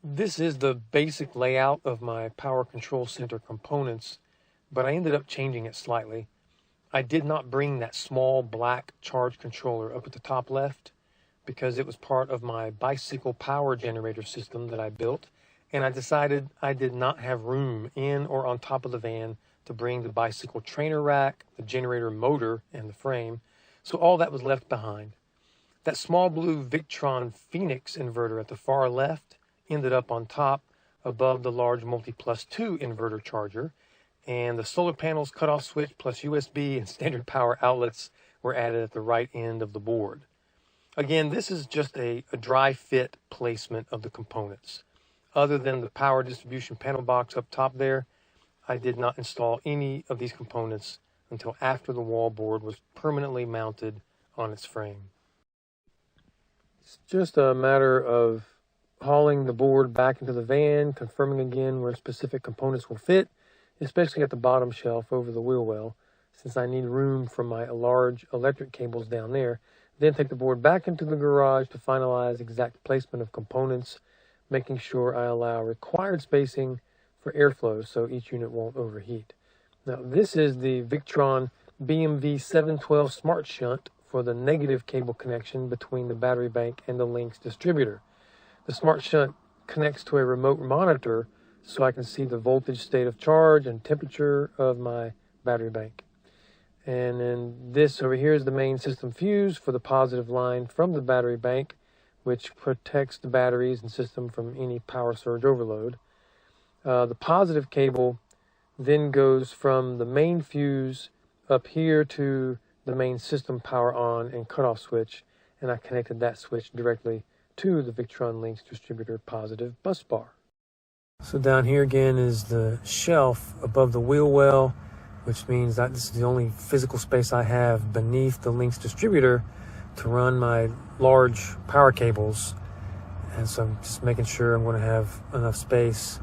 This is the basic layout of my power control center components, but I ended up changing it slightly. I did not bring that small black charge controller up at the top left because it was part of my bicycle power generator system that I built, and I decided I did not have room in or on top of the van to bring the bicycle trainer rack, the generator motor, and the frame, so all that was left behind. That small blue Victron Phoenix inverter at the far left ended up on top above the large Multi-Plus 2 inverter charger, and the solar panels cutoff switch plus USB and standard power outlets were added at the right end of the board. Again, this is just a dry fit placement of the components. Other than the power distribution panel box up top there, I did not install any of these components until after the wall board was permanently mounted on its frame. It's just a matter of hauling the board back into the van, confirming again where specific components will fit, especially at the bottom shelf over the wheel well, since I need room for my large electric cables down there. Then take the board back into the garage to finalize exact placement of components, making sure I allow required spacing for airflow so each unit won't overheat. Now, this is the Victron BMV 712 Smart Shunt for the negative cable connection between the battery bank and the Lynx distributor. The Smart Shunt connects to a remote monitor so I can see the voltage state of charge and temperature of my battery bank. And then this over here is the main system fuse for the positive line from the battery bank, which protects the batteries and system from any power surge overload. The positive cable then goes from the main fuse up here to the main system power on and cutoff switch, and I connected that switch directly to the Victron Lynx distributor positive bus bar. So down here again is the shelf above the wheel well, which means that this is the only physical space I have beneath the Lynx distributor to run my large power cables. And so I'm just making sure I'm going to have enough space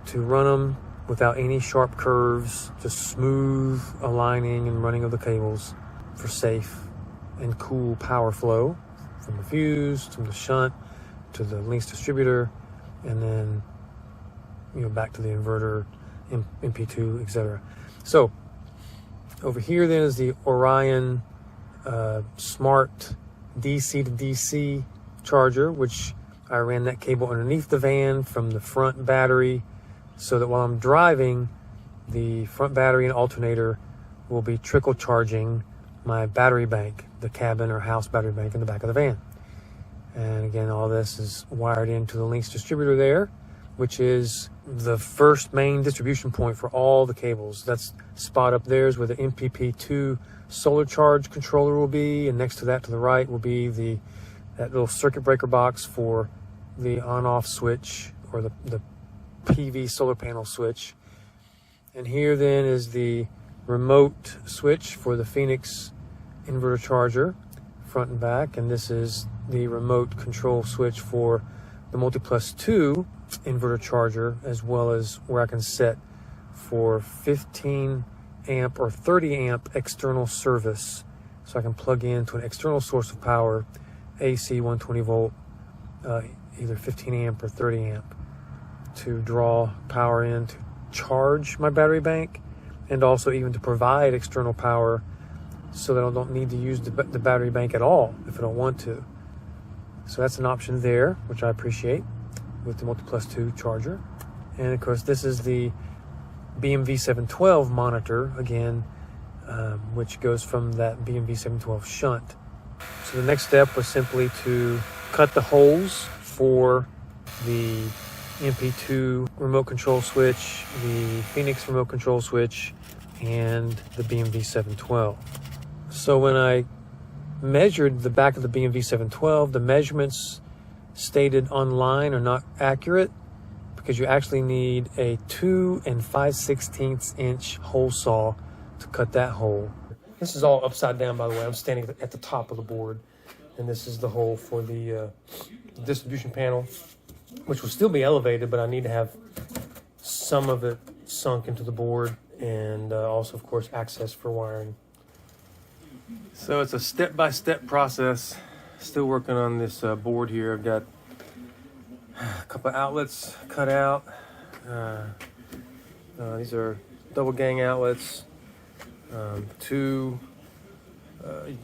to run them without any sharp curves, just smooth aligning and running of the cables for safe and cool power flow from the fuse to the shunt to the Lynx distributor, and then back to the inverter, MP2, etc. So over here then is the Orion Smart DC to DC charger, which I ran that cable underneath the van from the front battery so that while I'm driving, the front battery and alternator will be trickle charging my battery bank, the cabin or house battery bank in the back of the van. And again, all this is wired into the Lynx distributor there, which is the first main distribution point for all the cables. That's spot up there is where the MPP2 solar charge controller will be, and next to that to the right will be that little circuit breaker box for the on-off switch or the PV solar panel switch. And here then is the remote switch for the Phoenix inverter charger, front and back, and this is the remote control switch for the Multi-Plus 2 inverter charger, as well as where I can set for 15 amp or 30 amp external service, so I can plug into an external source of power, AC 120 volt, either 15 amp or 30 amp, to draw power in to charge my battery bank, and also even to provide external power so that I don't need to use the battery bank at all if I don't want to. So that's an option there, which I appreciate with the Multi-Plus 2 charger. And of course, this is the BMV 712 monitor, again, which goes from that BMV 712 shunt. So the next step was simply to cut the holes for the MP2 remote control switch, the Phoenix remote control switch, and the BMV 712. So when I measured the back of the BMV 712, the measurements stated online are not accurate because you actually need a 2 5/16 inch hole saw to cut that hole. This is all upside down, by the way. I'm standing at the top of the board, and this is the hole for the distribution panel, which will still be elevated, but I need to have some of it sunk into the board, and also, of course, access for wiring. So it's a step-by-step process. Still working on this board here. I've got couple of outlets cut out. These are double gang outlets. 2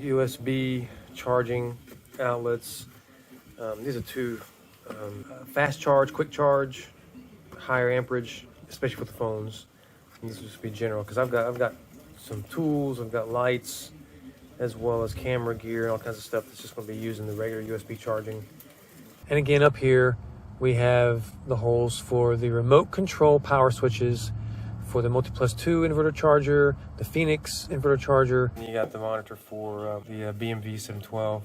USB charging outlets. These are 2 fast charge, quick charge, higher amperage, especially for the phones. These will just be general because I've got some tools, I've got lights, as well as camera gear and all kinds of stuff that's just going to be using the regular USB charging. And again, up here we have the holes for the remote control power switches for the Multiplus 2 inverter charger, the Phoenix inverter charger. And you got the monitor for the BMV 712.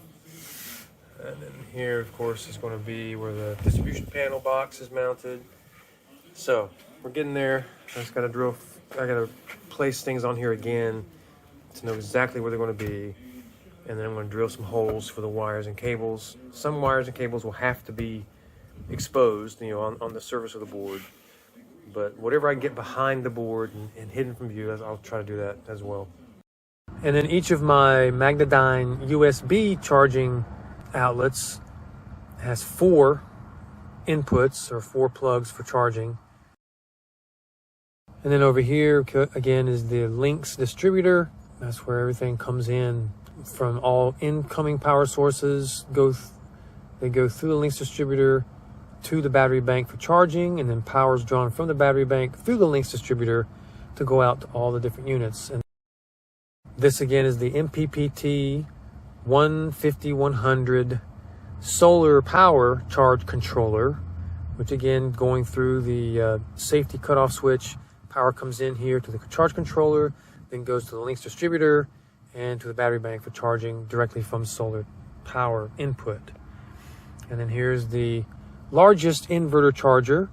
And then here, of course, is going to be where the distribution panel box is mounted. So we're getting there. I just got to place things on here again to know exactly where they're going to be. And then I'm going to drill some holes for the wires and cables. Some wires and cables will have to be exposed, on the surface of the board. But whatever I can get behind the board and hidden from view, I'll try to do that as well. And then each of my Magnadyne USB charging outlets has 4 inputs or 4 plugs for charging. And then over here, again, is the Lynx distributor. That's where everything comes in from all incoming power sources. They go through the Lynx distributor to the battery bank for charging, and then power is drawn from the battery bank through the Lynx distributor to go out to all the different units. And this again is the MPPT 150-100 solar power charge controller, which again, going through the safety cutoff switch, power comes in here to the charge controller, then goes to the Lynx distributor and to the battery bank for charging directly from solar power input. And then here's the largest inverter charger,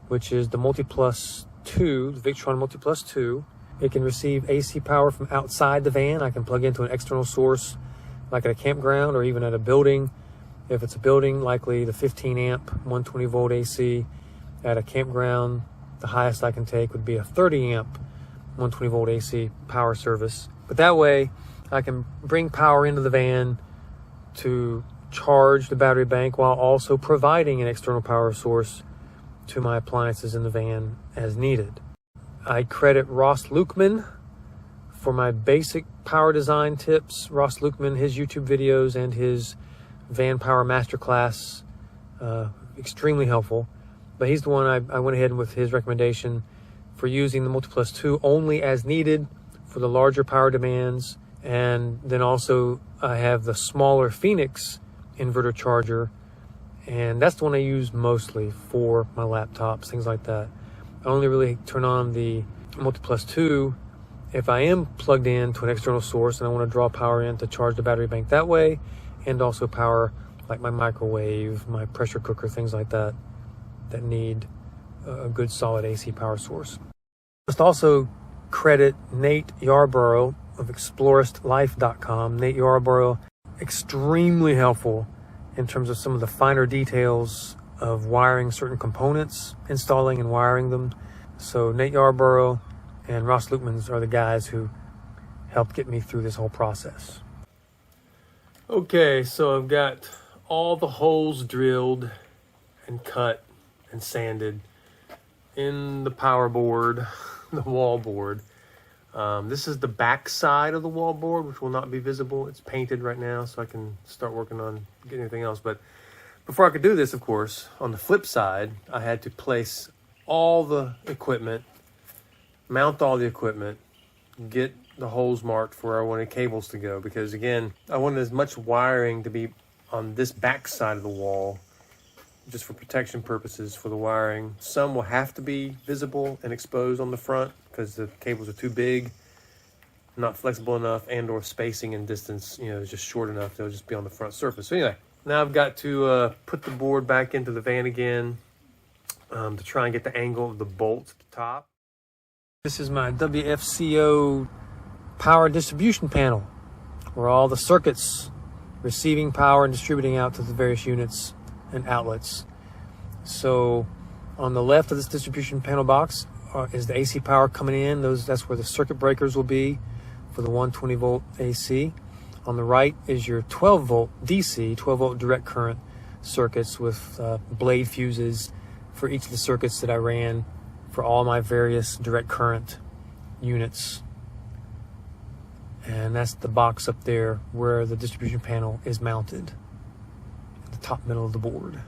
which is the Multiplus 2, the Victron Multiplus 2. It can receive AC power from outside the van. I can plug into an external source, like at a campground or even at a building. If it's a building, likely the 15 amp, 120 volt AC. At a campground, the highest I can take would be a 30 amp, 120 volt AC power service. But that way, I can bring power into the van to charge the battery bank while also providing an external power source to my appliances in the van as needed. I credit Ross Lukeman for my basic power design tips. Ross Lukeman, his YouTube videos and his Van Power Masterclass, extremely helpful. But he's the one I went ahead with his recommendation for using the Multiplus 2 only as needed for the larger power demands. And then also I have the smaller Phoenix inverter charger, and that's the one I use mostly for my laptops, things like that. I only really turn on the Multiplus 2 if I am plugged in to an external source and I want to draw power in to charge the battery bank that way, and also power like my microwave, my pressure cooker, things like that need a good solid AC power source. Must also credit Nate Yarborough of exploristlife.com. Nate Yarborough, extremely helpful in terms of some of the finer details of wiring certain components, installing and wiring them. So Nate Yarborough and Ross Lukeman are the guys who helped get me through this whole process. Okay, so I've got all the holes drilled and cut and sanded in the power board, the wall board. This is the back side of the wall board, which will not be visible. It's painted right now, so I can start working on getting everything else. But before I could do this, of course, on the flip side, I had to place all the equipment, mount all the equipment, get the holes marked for where I wanted cables to go. Because again, I wanted as much wiring to be on this back side of the wall, just for protection purposes for the wiring. Some will have to be visible and exposed on the front because the cables are too big, not flexible enough, and or spacing and distance, is just short enough. They'll just be on the front surface. So anyway, now I've got to put the board back into the van again to try and get the angle of the bolt at the top. This is my WFCO power distribution panel, where all the circuits receiving power and distributing out to the various units and outlets. So on the left of this distribution panel box is the AC power coming in. That's where the circuit breakers will be for the 120 volt AC. On the right is your 12 volt DC, 12 volt direct current circuits with blade fuses for each of the circuits that I ran for all my various direct current units. And that's the box up there where the distribution panel is mounted at the top middle of the board.